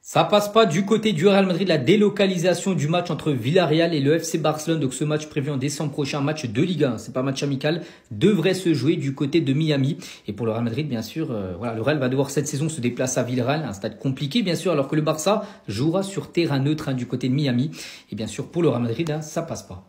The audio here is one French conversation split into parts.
Ça passe pas du côté du Real Madrid, la délocalisation du match entre Villarreal et le FC Barcelone. Donc ce match prévu en décembre prochain, match de Ligue 1, c'est pas match amical, devrait se jouer du côté de Miami. Et pour le Real Madrid, bien sûr, le Real va devoir cette saison se déplacer à Villarreal, un stade compliqué bien sûr, alors que le Barça jouera sur terrain neutre du côté de Miami. Et bien sûr, pour le Real Madrid, ça passe pas.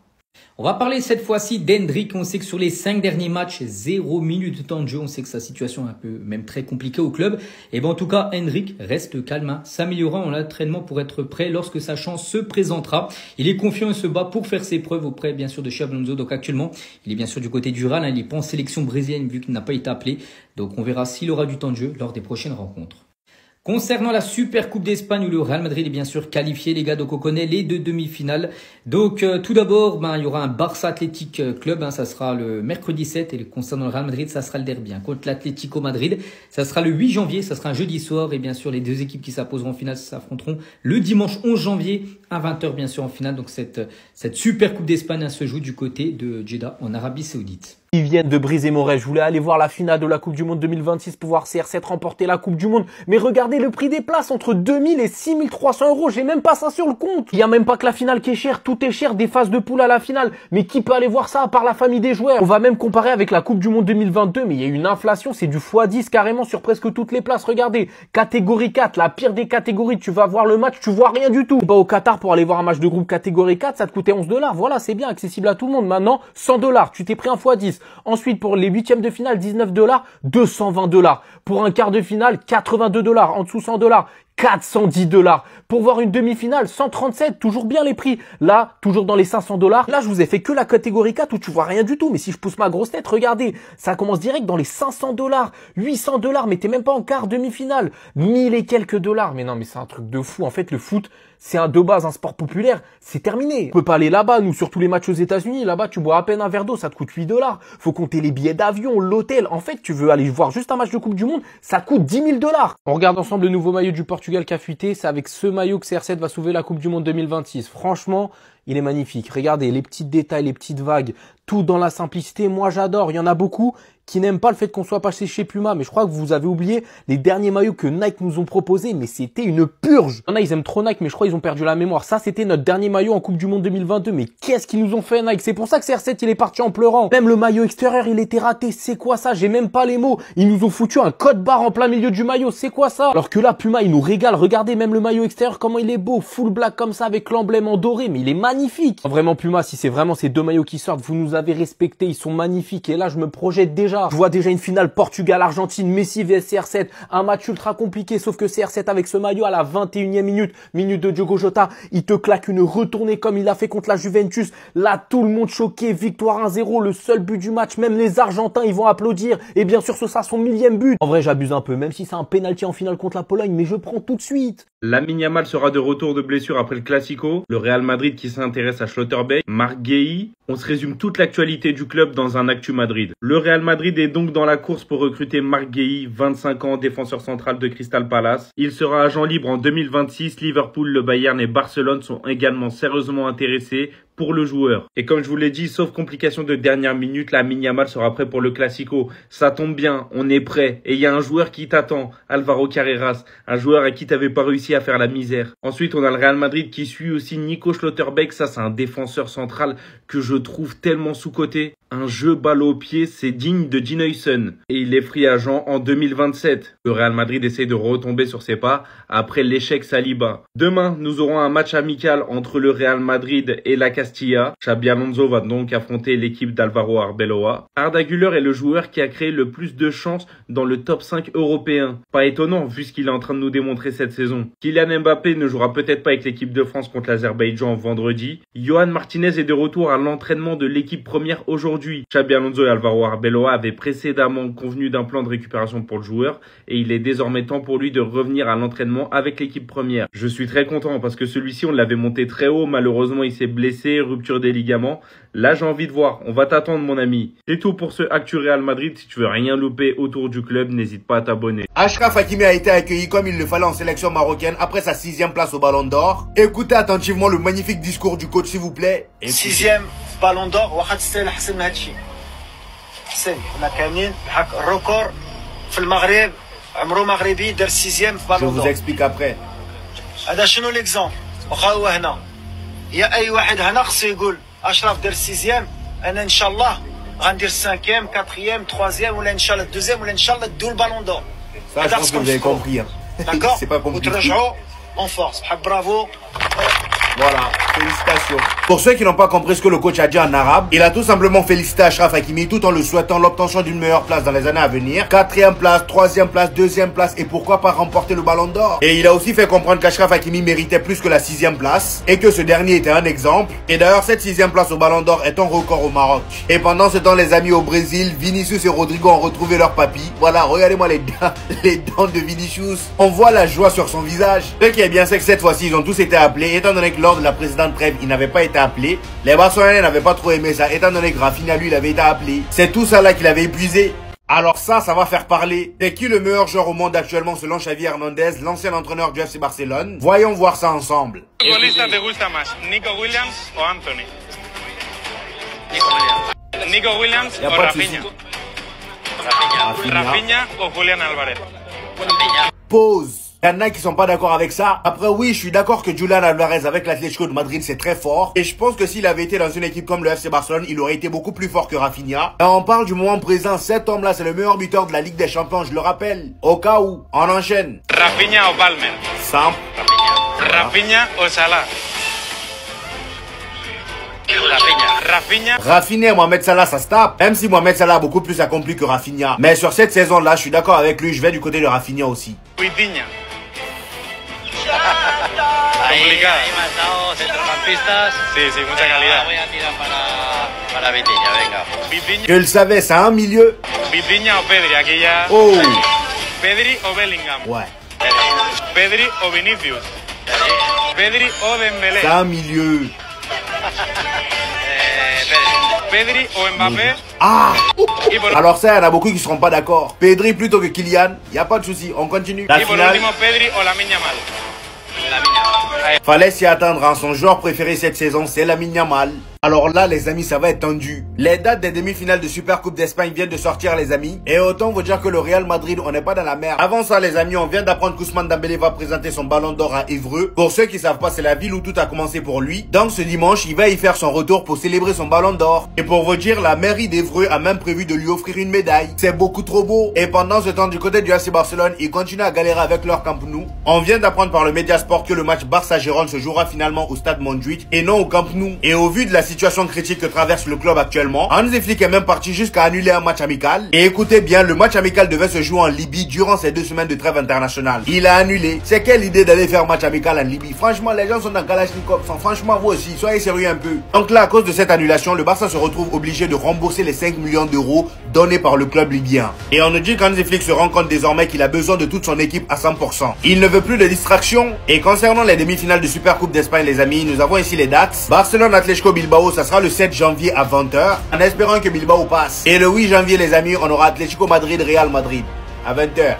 On va parler cette fois-ci d'Hendrick. On sait que sur les 5 derniers matchs, 0 minutes de temps de jeu. On sait que sa situation est un peu, même très compliquée au club. Et ben en tout cas, Hendrick reste calme, s'améliorera en entraînement pour être prêt lorsque sa chance se présentera. Il est confiant et se bat pour faire ses preuves auprès, bien sûr, de Xabi Alonso. Donc actuellement, il est bien sûr du côté du Real. Il n'est pas en sélection brésilienne vu qu'il n'a pas été appelé. Donc on verra s'il aura du temps de jeu lors des prochaines rencontres. Concernant la Super Coupe d'Espagne où le Real Madrid est bien sûr qualifié, les gars, donc on connaît les deux demi-finales. Donc tout d'abord, il y aura un Barça Athletic Club, ça sera le mercredi 7 et concernant le Real Madrid, ça sera le derby contre l'Atlético Madrid. Ça sera le 8 janvier, ça sera un jeudi soir et bien sûr les deux équipes qui s'opposeront en finale s'affronteront le dimanche 11 janvier à 20h bien sûr en finale. Donc cette Super Coupe d'Espagne se joue du côté de Jeddah en Arabie Saoudite. Ils viennent de briser mon rêve. Je voulais aller voir la finale de la Coupe du Monde 2026 pour voir CR7 remporter la Coupe du Monde. Mais regardez le prix des places entre 2000 et 6300 euros. J'ai même pas ça sur le compte. Il y a même pas que la finale qui est chère. Tout est cher des phases de poule à la finale. Mais qui peut aller voir ça à part la famille des joueurs? On va même comparer avec la Coupe du Monde 2022. Mais il y a une inflation. C'est du x10 carrément sur presque toutes les places. Regardez. Catégorie 4, la pire des catégories. Tu vas voir le match, tu vois rien du tout. Bah, au Qatar pour aller voir un match de groupe catégorie 4, ça te coûtait 11 $. Voilà, c'est bien accessible à tout le monde. Maintenant, 100 $. Tu t'es pris un x10. Ensuite, pour les huitièmes de finale, 19 $, 220 $. Pour un quart de finale, 82 $. En dessous 100 $, 410 $. Pour voir une demi-finale, 137, toujours bien les prix. Là, toujours dans les 500 $. Là, je vous ai fait que la catégorie 4 où tu vois rien du tout. Mais si je pousse ma grosse tête, regardez, ça commence direct dans les 500 $, 800 $, mais t'es même pas en quart demi-finale. 1000 et quelques $. Mais non, mais c'est un truc de fou. En fait, le foot, c'est de base un sport populaire. C'est terminé. On peut pas aller là-bas, nous, sur tous les matchs aux États-Unis. Là-bas, tu bois à peine un verre d'eau, ça te coûte 8 $. Faut compter les billets d'avion, l'hôtel. En fait, tu veux aller voir juste un match de Coupe du Monde, ça coûte 10 000 $. On regarde ensemble le nouveau maillot du Portugal qui a fuité. C'est avec ce maillot que CR7 va sauver la Coupe du Monde 2026. Franchement, il est magnifique. Regardez les petits détails, les petites vagues, tout dans la simplicité. Moi, j'adore. Il y en a beaucoup qui n'aiment pas le fait qu'on soit passé chez Puma, mais je crois que vous avez oublié les derniers maillots que Nike nous ont proposés, mais c'était une purge. Il y en a, ils aiment trop Nike, mais je crois qu'ils ont perdu la mémoire. Ça, c'était notre dernier maillot en Coupe du Monde 2022, mais qu'est-ce qu'ils nous ont fait Nike? C'est pour ça que CR7, il est parti en pleurant. Même le maillot extérieur, il était raté. C'est quoi ça? J'ai même pas les mots. Ils nous ont foutu un code barre en plein milieu du maillot. C'est quoi ça? Alors que là, Puma, il nous régale. Regardez même le maillot extérieur, comment il est beau. Full black comme ça, avec l'emblème en doré, mais il est magnifique. Vraiment, Puma, si c'est vraiment ces deux maillots qui sortent, vous nous avez respectés. Ils sont magnifiques. Et là, je me projette déjà. Je vois déjà une finale Portugal-Argentine, Messi vs CR7, un match ultra compliqué, sauf que CR7 avec ce maillot à la 21e minute de Diogo Jota, il te claque une retournée comme il a fait contre la Juventus. Là, tout le monde choqué, victoire 1-0, le seul but du match, même les Argentins, ils vont applaudir. Et bien sûr, ce sera son 1000e but. En vrai, j'abuse un peu, même si c'est un penalty en finale contre la Pologne, mais je prends tout de suite. Lamine Yamal sera de retour de blessure après le Classico. Le Real Madrid qui s'intéresse à Schlotterbeck. Marc Guéhi. On se résume toute l'actualité du club dans un Actu Madrid. Le Real Madrid est donc dans la course pour recruter Marc Guéhi, 25 ans, défenseur central de Crystal Palace. Il sera agent libre en 2026. Liverpool, le Bayern et Barcelone sont également sérieusement intéressés pour le joueur. Et comme je vous l'ai dit, sauf complication de dernière minute, Lamine Yamal sera prêt pour le Classico. Ça tombe bien, on est prêt. Et il y a un joueur qui t'attend, Alvaro Carreras, un joueur à qui t'avais pas réussi à faire la misère. Ensuite, on a le Real Madrid qui suit aussi Nico Schlotterbeck. Ça, c'est un défenseur central que je trouve tellement sous-coté. Un jeu balle au pied, c'est digne de Dean Huijsen. Et il est free agent en 2027. Le Real Madrid essaie de retomber sur ses pas après l'échec Saliba. Demain, nous aurons un match amical entre le Real Madrid et la Castilla. Xabi Alonso va donc affronter l'équipe d'Alvaro Arbeloa. Arda Güler est le joueur qui a créé le plus de chances dans le top 5 européen. Pas étonnant vu ce qu'il est en train de nous démontrer cette saison. Kylian Mbappé ne jouera peut-être pas avec l'équipe de France contre l'Azerbaïdjan vendredi. Johan Martinez est de retour à l'entraînement de l'équipe première aujourd'hui. Xabi Alonso et Alvaro Arbeloa avaient précédemment convenu d'un plan de récupération pour le joueur et il est désormais temps pour lui de revenir à l'entraînement avec l'équipe première. Je suis très content parce que celui-ci on l'avait monté très haut, malheureusement il s'est blessé, rupture des ligaments. Là j'ai envie de voir, on va t'attendre mon ami. C'est tout pour ce Actu Real Madrid, si tu veux rien louper autour du club, n'hésite pas à t'abonner. Achraf Hakimi a été accueilli comme il le fallait en sélection marocaine après sa 6e place au Ballon d'Or. Écoutez attentivement le magnifique discours du coach s'il vous plaît. 6e Ballon d'Or واحد يستاهل احسن من هادشي حسن حنا كاملين بحق الريكور في المغرب عمرو مغربي دار 6e في Je بالون vous دور explique après. هذا شنو ليكزومبل واخا هو هنا يا اي واحد هنا خصو يقول اشرف دار السيزيام انا ان شاء الله غندير السانكيام كاتريام تخوازيام ولا ان شاء الله الدوزيام ولا ان شاء الله دو البالون دور. Ça, je pense que vous avez compris. Hein. C'est pas compliqué. وترجعوا en force. Bravo. Voilà, félicitations. Pour ceux qui n'ont pas compris ce que le coach a dit en arabe, il a tout simplement félicité Achraf Hakimi tout en lui souhaitant l'obtention d'une meilleure place dans les années à venir. 4e place, 3e place, 2e place et pourquoi pas remporter le ballon d'or. Et il a aussi fait comprendre qu'Achraf Hakimi méritait plus que la 6e place et que ce dernier était un exemple. Et d'ailleurs, cette 6e place au ballon d'or est un record au Maroc. Et pendant ce temps, les amis au Brésil, Vinicius et Rodrigo ont retrouvé leur papy. Voilà, regardez-moi les dents de Vinicius. On voit la joie sur son visage. Ce qui est bien, c'est que cette fois-ci, ils ont tous été appelés, étant donné que lors de la précédente trêve, ils n'avaient pas été appelés. Les Barcelonais n'avaient pas trop aimé ça, étant donné que Rafinha, lui, il avait été appelé. C'est tout ça là qu'il avait épuisé. Alors ça va faire parler. C'est qui le meilleur joueur au monde actuellement selon Xavi Hernandez, l'ancien entraîneur du FC Barcelone? Voyons voir ça ensemble. ¿Futbolista te gusta más, Nico Williams o Anthony? Nico Williams o Rafinha? Rafinha o Julián Álvarez? Pause. Il y en a qui sont pas d'accord avec ça. Après, oui, je suis d'accord que Julián Álvarez avec l'Atlético de Madrid, c'est très fort. Et je pense que s'il avait été dans une équipe comme le FC Barcelone, il aurait été beaucoup plus fort que Rafinha. Et on parle du moment présent. Cet homme-là, c'est le meilleur buteur de la Ligue des Champions, je le rappelle. Au cas où, on enchaîne. Rafinha o Palmer? Simple. Rafinha o Salah? Rafinha et Mohamed Salah, ça se tape. Même si Mohamed Salah a beaucoup plus accompli que Rafinha. Mais sur cette saison-là, je suis d'accord avec lui. Je vais du côté de Rafinha aussi. Vitinha. Complicada. Ahí matado centrocampistas. Sí, mucha calidad. Voy a tirar para Vitinha, venga. Vitinha. Je le savais, c'est un milieu. Vitinha o Pedri, aquí ya. Oh. Pedri o Bellingham. Ouais. Pedri o Vinicius. Pedri o Dembélé. C'est un milieu. Pedri o Mbappé. Ah. Alors ça, il y en a beaucoup qui seront pas d'accord. Pedri plutôt que Kylian. Y a pas de souci, on continue. La Y por finale. último, Pedri o Lamine Yamal. Fallait s'y attendre, hein. Son joueur préféré cette saison, c'est Lamine Yamal. Alors là, les amis, ça va être tendu. Les dates des demi-finales de Super Coupe d'Espagne viennent de sortir, les amis. Et autant vous dire que le Real Madrid, on n'est pas dans la merde. Avant ça, les amis, on vient d'apprendre qu'Ousmane Dembélé va présenter son ballon d'or à Évreux. Pour ceux qui savent pas, c'est la ville où tout a commencé pour lui. Donc ce dimanche, il va y faire son retour pour célébrer son ballon d'or. Et pour vous dire, la mairie d'Évreux a même prévu de lui offrir une médaille. C'est beaucoup trop beau. Et pendant ce temps, du côté du FC Barcelone, ils continuent à galérer avec leur Camp Nou. On vient d'apprendre par le Mediasport que le match Barça-Gérone se jouera finalement au stade Montjuïc et non au Camp Nou. Et au vu de la situation critique que traverse le club actuellement, Hansi Flick est même parti jusqu'à annuler un match amical. Et écoutez bien, le match amical devait se jouer en Libye durant ces 2 semaines de trêve internationale. Il a annulé. C'est quelle idée d'aller faire match amical en Libye? Franchement, les gens sont dans Kalachnikov. Franchement, vous aussi, soyez sérieux un peu. Donc là, à cause de cette annulation, le Barça se retrouve obligé de rembourser les 5 millions d'euros donnés par le club libyen. Et on nous dit qu'Hansi Flick se rend compte désormais qu'il a besoin de toute son équipe à 100%. Il ne veut plus de distractions. Et concernant les demi-finales de Super Coupe d'Espagne, les amis, nous avons ici les dates. Barcelone-Atlético Bilbao, ça sera le 7 janvier à 20h, en espérant que Bilbao passe. Et le 8 janvier, les amis, on aura Atlético Madrid-Real Madrid à 20h.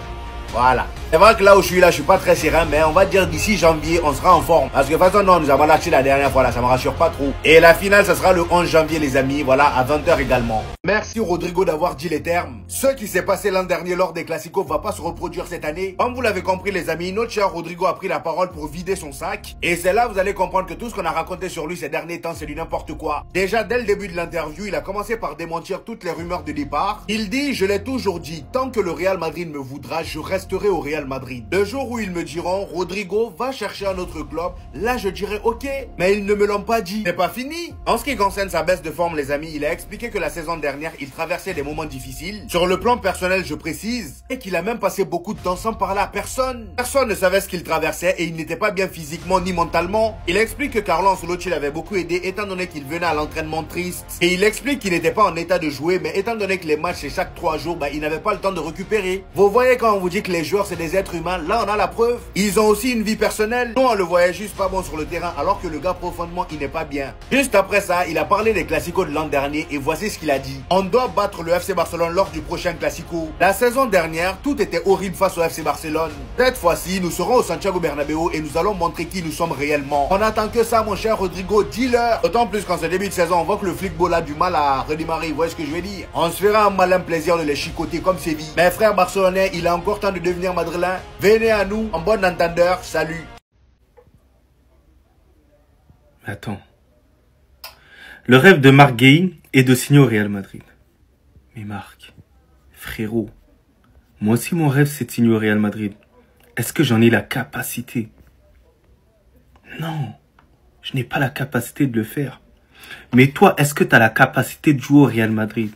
Voilà. C'est vrai que là où je suis pas très serein, mais on va dire d'ici janvier, on sera en forme. Parce que de toute façon, non, nous avons lâché la dernière fois, là, ça me rassure pas trop. Et la finale, ça sera le 11 janvier, les amis, voilà, à 20h également. Merci Rodrigo d'avoir dit les termes. Ce qui s'est passé l'an dernier lors des Classicos va pas se reproduire cette année. Comme vous l'avez compris, les amis, notre cher Rodrigo a pris la parole pour vider son sac. Et c'est là, vous allez comprendre que tout ce qu'on a raconté sur lui ces derniers temps, c'est du n'importe quoi. Déjà, dès le début de l'interview, il a commencé par démentir toutes les rumeurs de départ. Il dit, je l'ai toujours dit, tant que le Real Madrid me voudra, je resterai au Real Madrid. Le jour où ils me diront, Rodrigo va chercher un autre club, là je dirai ok, mais ils ne me l'ont pas dit. C'est pas fini. En ce qui concerne sa baisse de forme, les amis, il a expliqué que la saison dernière, il traversait des moments difficiles. Sur le plan personnel, je précise, et qu'il a même passé beaucoup de temps sans parler à personne. Personne ne savait ce qu'il traversait et il n'était pas bien physiquement ni mentalement. Il explique que Carlo Ancelotti l'avait beaucoup aidé étant donné qu'il venait à l'entraînement triste. Et il explique qu'il n'était pas en état de jouer, mais étant donné que les matchs c'est chaque 3 jours, il n'avait pas le temps de récupérer. Vous voyez quand on vous dit que les joueurs c'est des êtres humains, là on a la preuve. Ils ont aussi une vie personnelle. Nous on le voyait juste pas bon sur le terrain alors que le gars profondément il n'est pas bien. Juste après ça, il a parlé des Classicos de l'an dernier et voici ce qu'il a dit. On doit battre le FC Barcelone lors du prochain Classico. La saison dernière, tout était horrible face au FC Barcelone. Cette fois-ci, nous serons au Santiago Bernabéu et nous allons montrer qui nous sommes réellement. On attend que ça mon cher Rodrigo, dis-leur. D'autant plus qu'en ce début de saison, on voit que le football a du mal à redémarrer. Vous voyez ce que je veux dire? On se fera un malin plaisir de les chicoter comme Séville. Mes frères barcelonais, il a encore temps de devenir madrilène. Venez à nous, en bon entendeur, salut. Attends. Le rêve de Marc Guéhi est de signer au Real Madrid. Mais Marc, frérot, moi aussi mon rêve c'est de signer au Real Madrid. Est-ce que j'en ai la capacité? Non, je n'ai pas la capacité de le faire. Mais toi, est-ce que tu as la capacité de jouer au Real Madrid?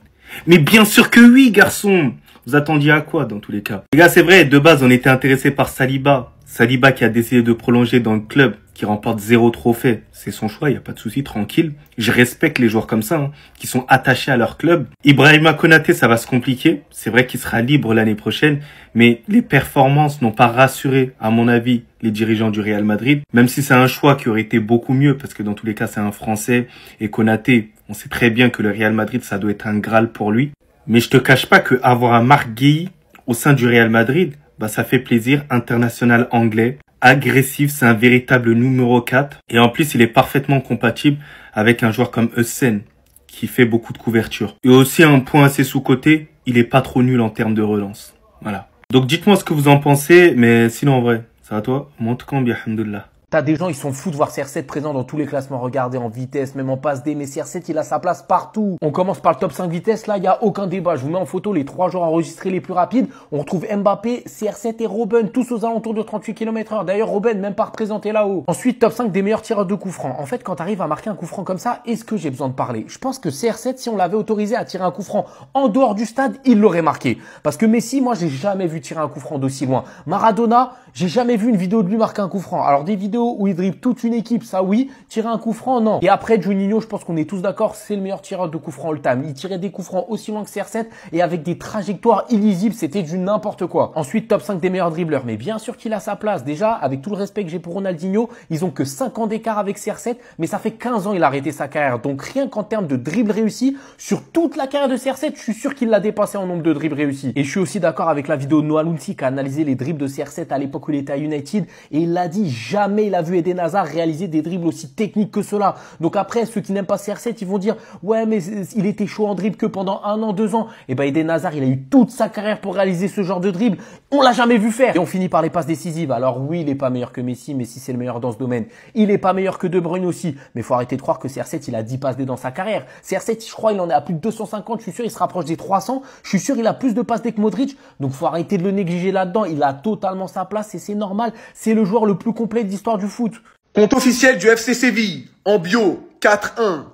Mais bien sûr que oui, garçon. Vous attendiez à quoi dans tous les cas? Les gars, c'est vrai, de base, on était intéressé par Saliba. Saliba qui a décidé de prolonger dans le club, qui remporte 0 trophée. C'est son choix, il n'y a pas de souci, tranquille. Je respecte les joueurs comme ça, hein, qui sont attachés à leur club. Ibrahima Konaté, ça va se compliquer. C'est vrai qu'il sera libre l'année prochaine, mais les performances n'ont pas rassuré, à mon avis, les dirigeants du Real Madrid. Même si c'est un choix qui aurait été beaucoup mieux, parce que dans tous les cas, c'est un Français. Et Konaté, on sait très bien que le Real Madrid, ça doit être un Graal pour lui. Mais je te cache pas que avoir un Marc Guéhi au sein du Real Madrid, bah ça fait plaisir. International anglais, agressif, c'est un véritable numéro 4. Et en plus, il est parfaitement compatible avec un joueur comme Essen, qui fait beaucoup de couverture. Et aussi un point assez sous-coté, il est pas trop nul en termes de relance. Voilà. Donc dites-moi ce que vous en pensez, mais sinon en vrai, ça va toi? Moi en tout cas, alhamdoulilah. T'as des gens, ils sont fous de voir CR7 présent dans tous les classements. Regardez en vitesse, même en passe D, mais CR7, il a sa place partout. On commence par le top 5 vitesse, là, il n'y a aucun débat. Je vous mets en photo les 3 joueurs enregistrés les plus rapides. On retrouve Mbappé, CR7 et Robben, tous aux alentours de 38 km/h. D'ailleurs, Robben, même pas représenté là-haut. Ensuite, top 5 des meilleurs tireurs de coups francs. En fait, quand t'arrives à marquer un coup franc comme ça, est-ce que j'ai besoin de parler? Je pense que CR7, si on l'avait autorisé à tirer un coup franc en dehors du stade, il l'aurait marqué. Parce que Messi, moi, j'ai jamais vu tirer un coup franc d'aussi loin. Maradona, j'ai jamais vu une vidéo de lui marquer un coup franc. Alors, des vidéos où il dribble toute une équipe, ça oui. Tirer un coup franc, non. Et après, Juninho, je pense qu'on est tous d'accord, c'est le meilleur tireur de coup franc all-time. Il tirait des coups francs aussi loin que CR7 et avec des trajectoires illisibles, c'était du n'importe quoi. Ensuite, top 5 des meilleurs dribbleurs. Mais bien sûr qu'il a sa place. Déjà, avec tout le respect que j'ai pour Ronaldinho, ils ont que 5 ans d'écart avec CR7, mais ça fait 15 ans il a arrêté sa carrière. Donc rien qu'en termes de dribble réussi, sur toute la carrière de CR7, je suis sûr qu'il l'a dépassé en nombre de dribbles réussis. Et je suis aussi d'accord avec la vidéo de Noah Lunti qui a analysé les dribbles de CR7 à l'époque où il était à United et il l'a dit, jamais il a vu Eden Hazard réaliser des dribbles aussi techniques que cela. Donc après, ceux qui n'aiment pas CR7, ils vont dire ouais mais il était chaud en dribble que pendant 1 an, 2 ans. Et ben Eden Hazard, il a eu toute sa carrière pour réaliser ce genre de dribble. On l'a jamais vu faire. Et on finit par les passes décisives. Alors oui, il est pas meilleur que Messi, Messi c'est le meilleur dans ce domaine. Il est pas meilleur que De Bruyne aussi. Mais faut arrêter de croire que CR7 il a 10 passes D dans sa carrière. CR7, je crois, il en est à plus de 250. Je suis sûr, il se rapproche des 300. Je suis sûr, il a plus de passes D que Modric. Donc faut arrêter de le négliger là-dedans. Il a totalement sa place et c'est normal. C'est le joueur le plus complet de l'histoire du foot. Compte officiel du FC Séville, en bio, 4-1.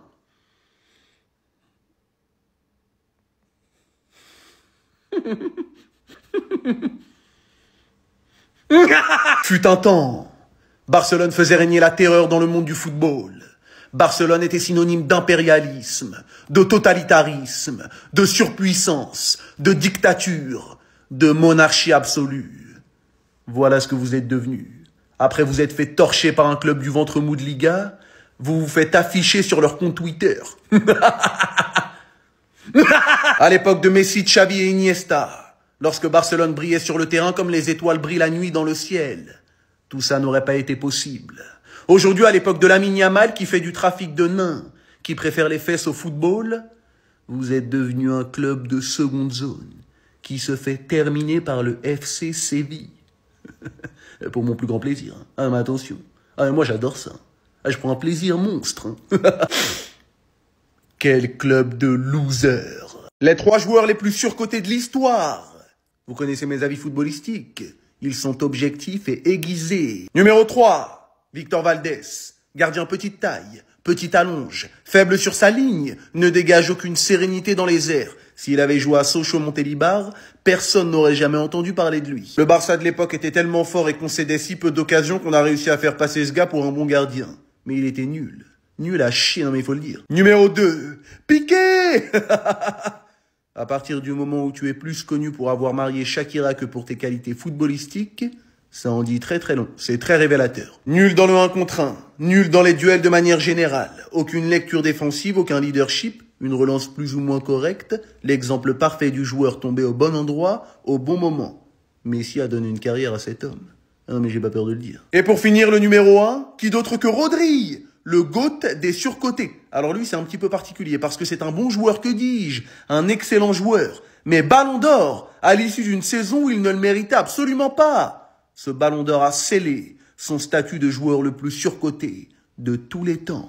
Fut un temps, Barcelone faisait régner la terreur dans le monde du football. Barcelone était synonyme d'impérialisme, de totalitarisme, de surpuissance, de dictature, de monarchie absolue. Voilà ce que vous êtes devenus. Après vous êtes fait torcher par un club du ventre mou de Liga, vous vous faites afficher sur leur compte Twitter. À l'époque de Messi, Xavi et Iniesta, lorsque Barcelone brillait sur le terrain comme les étoiles brillent la nuit dans le ciel, tout ça n'aurait pas été possible. Aujourd'hui, à l'époque de Lamine Yamal qui fait du trafic de nains, qui préfère les fesses au football, vous êtes devenu un club de seconde zone qui se fait terminer par le FC Séville. Pour mon plus grand plaisir. Ah, mais attention. Ah, moi, j'adore ça. Ah, je prends un plaisir monstre. Quel club de losers. Les 3 joueurs les plus surcotés de l'histoire. Vous connaissez mes avis footballistiques. Ils sont objectifs et aiguisés. Numéro 3, Victor Valdés. Gardien petite taille, petite allonge, faible sur sa ligne, ne dégage aucune sérénité dans les airs. S'il avait joué à Sochaux Montelibar, personne n'aurait jamais entendu parler de lui. Le Barça de l'époque était tellement fort et concédait si peu d'occasions qu'on a réussi à faire passer ce gars pour un bon gardien. Mais il était nul. Nul à chier, non mais il faut le dire. Numéro 2, Piqué. À partir du moment où tu es plus connu pour avoir marié Shakira que pour tes qualités footballistiques, ça en dit très très long. C'est très révélateur. Nul dans le 1 contre 1. Nul dans les duels de manière générale. Aucune lecture défensive, aucun leadership. Une relance plus ou moins correcte, l'exemple parfait du joueur tombé au bon endroit, au bon moment. Messi a donné une carrière à cet homme. Ah, mais j'ai pas peur de le dire. Et pour finir, le numéro 1, qui d'autre que Rodri, le GOAT des surcotés. Alors lui, c'est un petit peu particulier, parce que c'est un bon joueur, que dis-je, un excellent joueur. Mais Ballon d'Or, à l'issue d'une saison où il ne le méritait absolument pas. Ce Ballon d'Or a scellé son statut de joueur le plus surcoté de tous les temps.